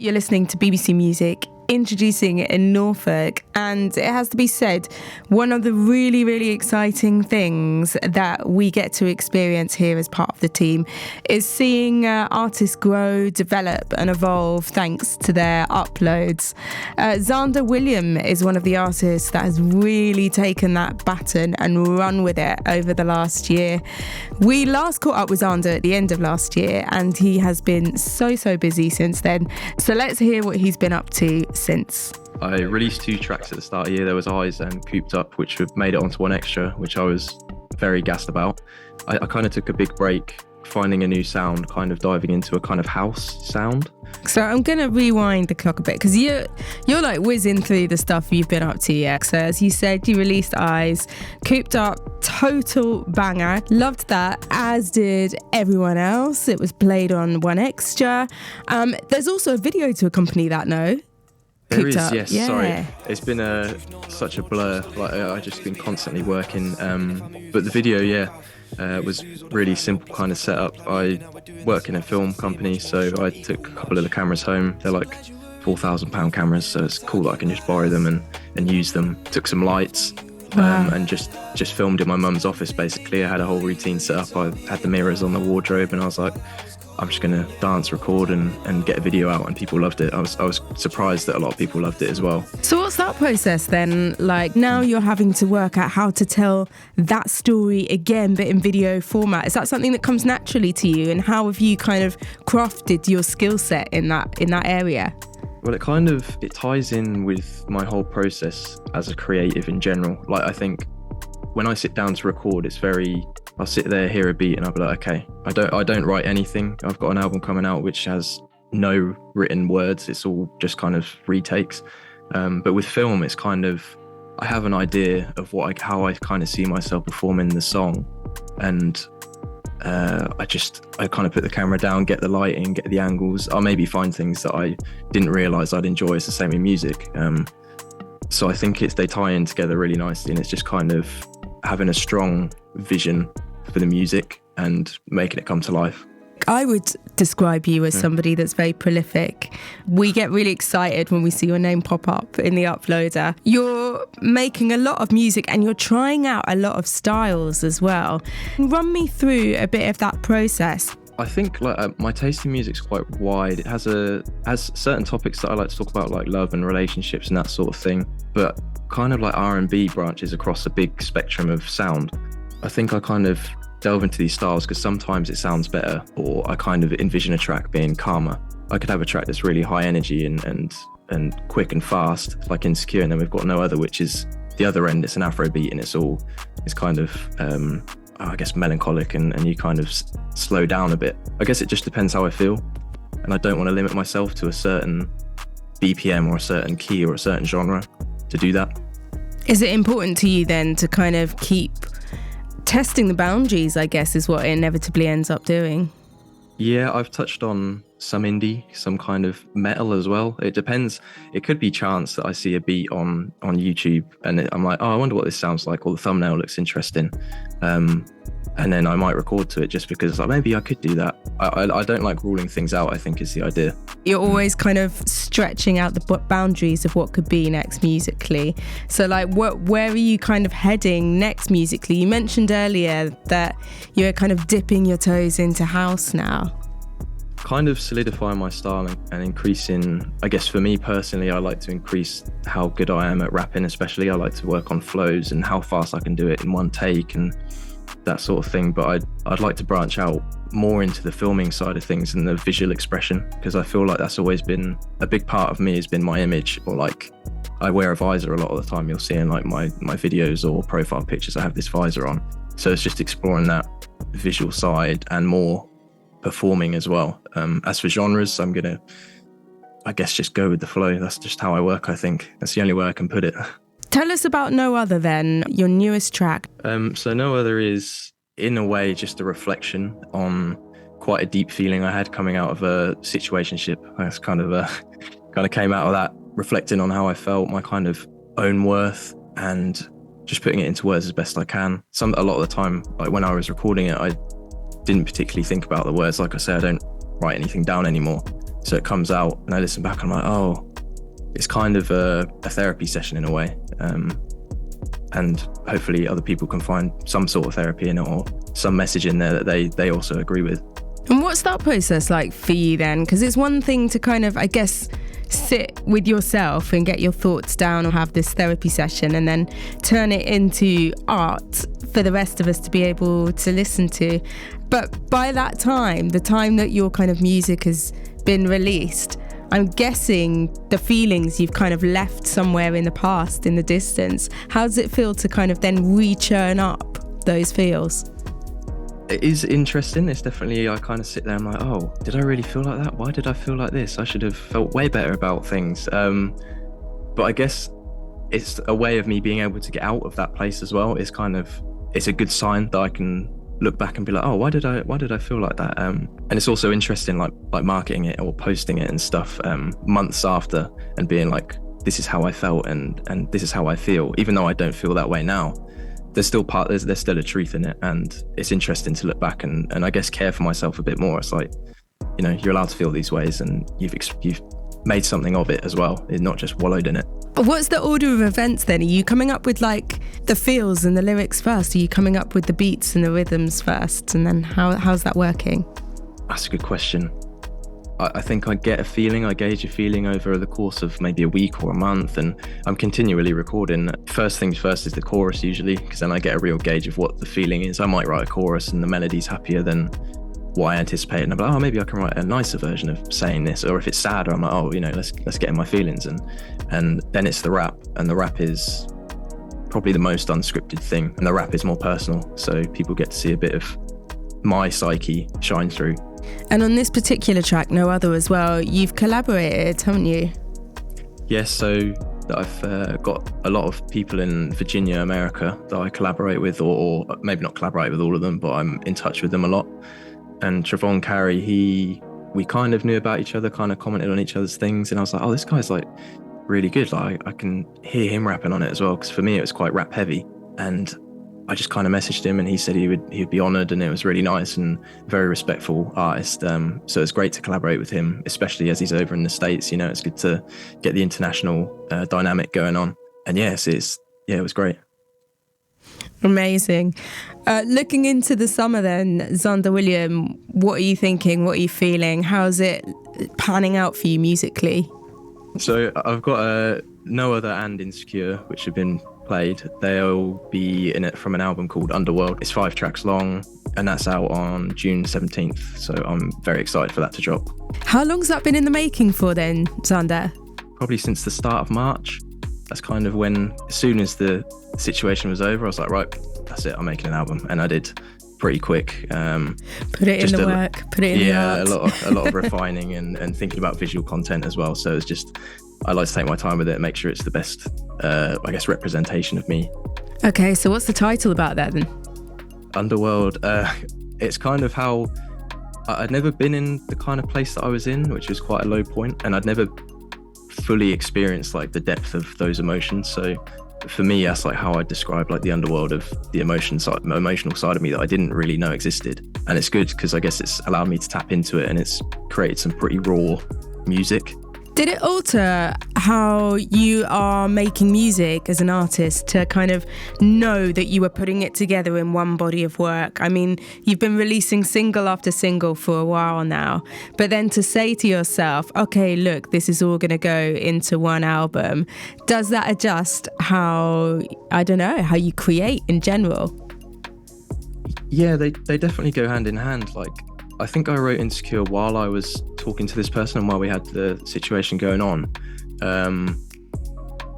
You're listening to BBC Music, introducing in Norfolk, and it has to be said, one of the really, really exciting things that we get to experience here as part of the team is seeing artists grow, develop and evolve thanks to their uploads. Xander William is one of the artists that has really taken that baton and run with it over the last year. We last caught up with Xander at the end of last year and he has been so busy since then. So let's hear what he's been up to since. I released 2 tracks at the start of the year. There was Eyes and Cooped Up, which made it onto One Extra, which I was very gassed about. I kind of took a big break, finding a new sound, kind of diving into a kind of house sound. So I'm going to rewind the clock a bit because you're like whizzing through the stuff you've been up to, yeah. So as you said, you released Eyes, Cooped Up, total banger. Loved that, as did everyone else. It was played on One Extra. There's also a video to accompany that, no? There is, Up. yes, Yeah. Sorry. It's been such a blur. Like I've just been constantly working. But the video, was really simple kind of setup. I work in a film company, so I took a couple of the cameras home. They're like £4,000 cameras, so it's cool that I can just borrow them and use them. Took some lights. Wow. And just filmed in my mum's office, basically. I had a whole routine set up. I had the mirrors on the wardrobe and I was like, I'm just going to dance, record and get a video out, and people loved it. I was surprised that a lot of people loved it as well. So what's that process then? Like now you're having to work out how to tell that story again, but in video format. Is that something that comes naturally to you? And how have you kind of crafted your skill set in that area? Well, it ties in with my whole process as a creative in general. Like I think when I sit down to record, I'll sit there, hear a beat and I'll be like, okay, I don't write anything. I've got an album coming out which has no written words. It's all just kind of retakes. But with film, it's kind of, I have an idea of how I kind of see myself performing the song. And I kind of put the camera down, get the lighting, get the angles. I'll maybe find things that I didn't realise I'd enjoy. It's the same in music. So I think they tie in together really nicely, and it's just kind of having a strong vision for the music and making it come to life. I would describe you as somebody that's very prolific. We get really excited when we see your name pop up in the uploader. You're making a lot of music and you're trying out a lot of styles as well. Run me through a bit of that process. I think my taste in music's quite wide. It has certain topics that I like to talk about, like love and relationships and that sort of thing, but kind of like R&B branches across a big spectrum of sound. I think I kind of delve into these styles because sometimes it sounds better, or I kind of envision a track being calmer. I could have a track that's really high energy and quick and fast, like Insecure, and then we've got No Other, which is the other end. It's an Afro beat and it's kind of I guess melancholic and you kind of slow down a bit. I guess it just depends how I feel, and I don't want to limit myself to a certain BPM or a certain key or a certain genre to do that. Is it important to you then to kind of keep testing the boundaries, I guess, is what it inevitably ends up doing? Yeah, I've touched on some indie, some kind of metal as well. It depends. It could be chance that I see a beat on YouTube and I'm like, oh, I wonder what this sounds like, or the thumbnail looks interesting. And then I might record to it just because maybe I could do that. I don't like ruling things out, I think is the idea. You're always kind of stretching out the boundaries of what could be next musically. So like where are you kind of heading next musically? You mentioned earlier that you're kind of dipping your toes into house now. Kind of solidifying my style and increasing, I guess for me personally, I like to increase how good I am at rapping, especially. I like to work on flows and how fast I can do it in one take and that sort of thing. But I'd like to branch out more into the filming side of things and the visual expression, because I feel like that's always been a big part of me, has been my image. Or like I wear a visor a lot of the time. You'll see in like my videos or profile pictures, I have this visor on. So it's just exploring that visual side and more performing as well. As for genres, I'm gonna, I guess, just go with the flow. That's just how I work, I think. That's the only way I can put it. Tell us about No Other then, your newest track. So No Other is, in a way, just a reflection on quite a deep feeling I had coming out of a situationship. That's kind of came out of that, reflecting on how I felt, my kind of own worth, and just putting it into words as best I can. A lot of the time, like when I was recording it, I didn't particularly think about the words. Like I say, I don't write anything down anymore. So it comes out and I listen back and I'm like, oh, it's kind of a therapy session in a way. And hopefully other people can find some sort of therapy in it or some message in there that they also agree with. And what's that process like for you then? Because it's one thing to kind of, I guess, sit with yourself and get your thoughts down or have this therapy session and then turn it into art for the rest of us to be able to listen to. But by that time, the time that your kind of music has been released, I'm guessing the feelings you've kind of left somewhere in the past, in the distance. How does it feel to kind of then re-churn up those feels? It is interesting. It's definitely, I kind of sit there and I'm like, oh, did I really feel like that? Why did I feel like this? I should have felt way better about things. But I guess it's a way of me being able to get out of that place as well. It's a good sign that I can look back and be like, oh, why did I feel like that? And it's also interesting, like marketing it or posting it and stuff months after and being like, this is how I felt and this is how I feel, even though I don't feel that way now. There's still a truth in it, and it's interesting to look back and I guess care for myself a bit more. It's like, you know, you're allowed to feel these ways and you've made something of it as well. You're not just wallowed in it. What's the order of events then? Are you coming up with like the feels and the lyrics first? Are you coming up with the beats and the rhythms first? And then how's that working? That's a good question. I think I gauge a feeling over the course of maybe a week or a month, and I'm continually recording. First things first is the chorus usually, because then I get a real gauge of what the feeling is. I might write a chorus and the melody's happier than what I anticipate, and I'm like, oh, maybe I can write a nicer version of saying this. Or if it's sadder, I'm like, oh, you know, let's get in my feelings. And then it's the rap, and the rap is probably the most unscripted thing, and the rap is more personal, so people get to see a bit of my psyche shine through. And on this particular track, No Other as well, you've collaborated, haven't you? Yes, so I've got a lot of people in Virginia, America that I collaborate with, or maybe not collaborate with all of them, but I'm in touch with them a lot. And Trevon Carey, we kind of knew about each other, kind of commented on each other's things, and I was like, oh, this guy's like really good. Like I can hear him rapping on it as well, because for me it was quite rap heavy. And I just kind of messaged him and he said he'd be honoured, and it was really nice and very respectful artist. So it's great to collaborate with him, especially as he's over in the States. You know, it's good to get the international dynamic going on. And yes, it was great. Amazing. Looking into the summer then, Xander William, what are you thinking? What are you feeling? How's it panning out for you musically? So I've got No Other and Insecure, which have been played. They'll be in it from an album called Underworld. It's 5 tracks long, and that's out on June 17th. So I'm very excited for that to drop. How long's that been in the making for then, Xander? Probably since the start of March. That's kind of when, as soon as the situation was over, I was like, right, that's it, I'm making an album. And I did pretty quick. Put it in the work, put it in the art. a lot of refining and thinking about visual content as well. So it's just, I like to take my time with it and make sure it's the best, I guess, representation of me. Okay, so what's the title about that then? Underworld. It's kind of how I'd never been in the kind of place that I was in, which was quite a low point, and I'd never fully experienced like the depth of those emotions. So for me, that's like how I describe like the underworld of the emotional side of me that I didn't really know existed. And it's good because I guess it's allowed me to tap into it, and it's created some pretty raw music. Did it alter how you are making music as an artist to kind of know that you were putting it together in one body of work? I mean, you've been releasing single after single for a while now, but then to say to yourself, okay, look, this is all going to go into one album, does that adjust how you create in general? Yeah, they definitely go hand in hand. Like, I think I wrote Insecure while I was talking to this person and while we had the situation going on.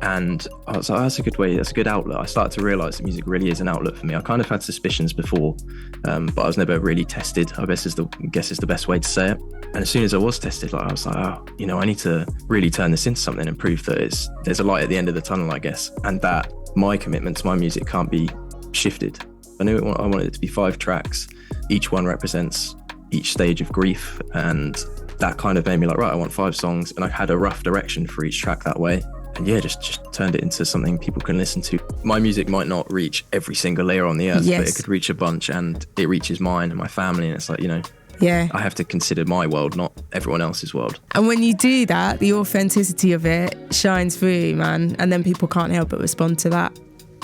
And I was like, oh, that's a good way, that's a good outlet. I started to realise that music really is an outlet for me. I kind of had suspicions before, but I was never really tested, I guess is the best way to say it. And as soon as I was tested, like I was like, oh, you know, I need to really turn this into something and prove that there's a light at the end of the tunnel, I guess. And that my commitment to my music can't be shifted. I wanted it to be 5 tracks. Each one represents each stage of grief, and that kind of made me like, right, I want 5 songs, and I had a rough direction for each track that way, and yeah, just turned it into something people can listen to. My music might not reach every single layer on the earth, yes, but it could reach a bunch, and it reaches mine and my family, and it's like, you know, Yeah. I have to consider my world, not everyone else's world. And when you do that, the authenticity of it shines through, man. And then people can't help but respond to that.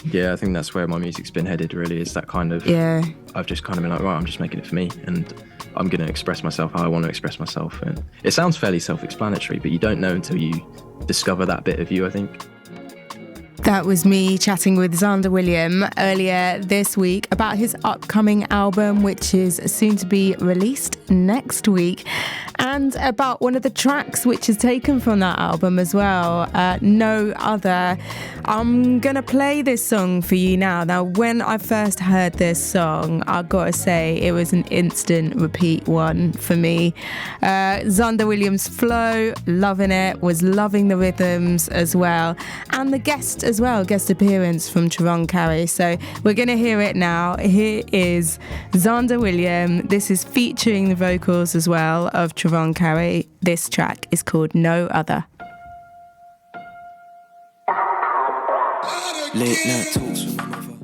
Yeah, I think that's where my music's been headed, really, is that kind of... Yeah. I've just kind of been like, right, I'm just making it for me, and I'm going to express myself how I want to express myself. And it sounds fairly self-explanatory, but you don't know until you discover that bit of you, I think. That was me chatting with Xander William earlier this week about his upcoming album, which is soon to be released next week, and about one of the tracks which is taken from that album as well, No Other. I'm going to play this song for you now. Now, when I first heard this song, I've got to say it was an instant repeat one for me. Xander Williams' flow, loving it, was loving the rhythms as well, and the guest appearance from Tyrone Carey. So we're going to hear it now. Here is Xander William. This is featuring the vocals as well of Tyrone Carey. This track is called No Other. Late night talks with my mother.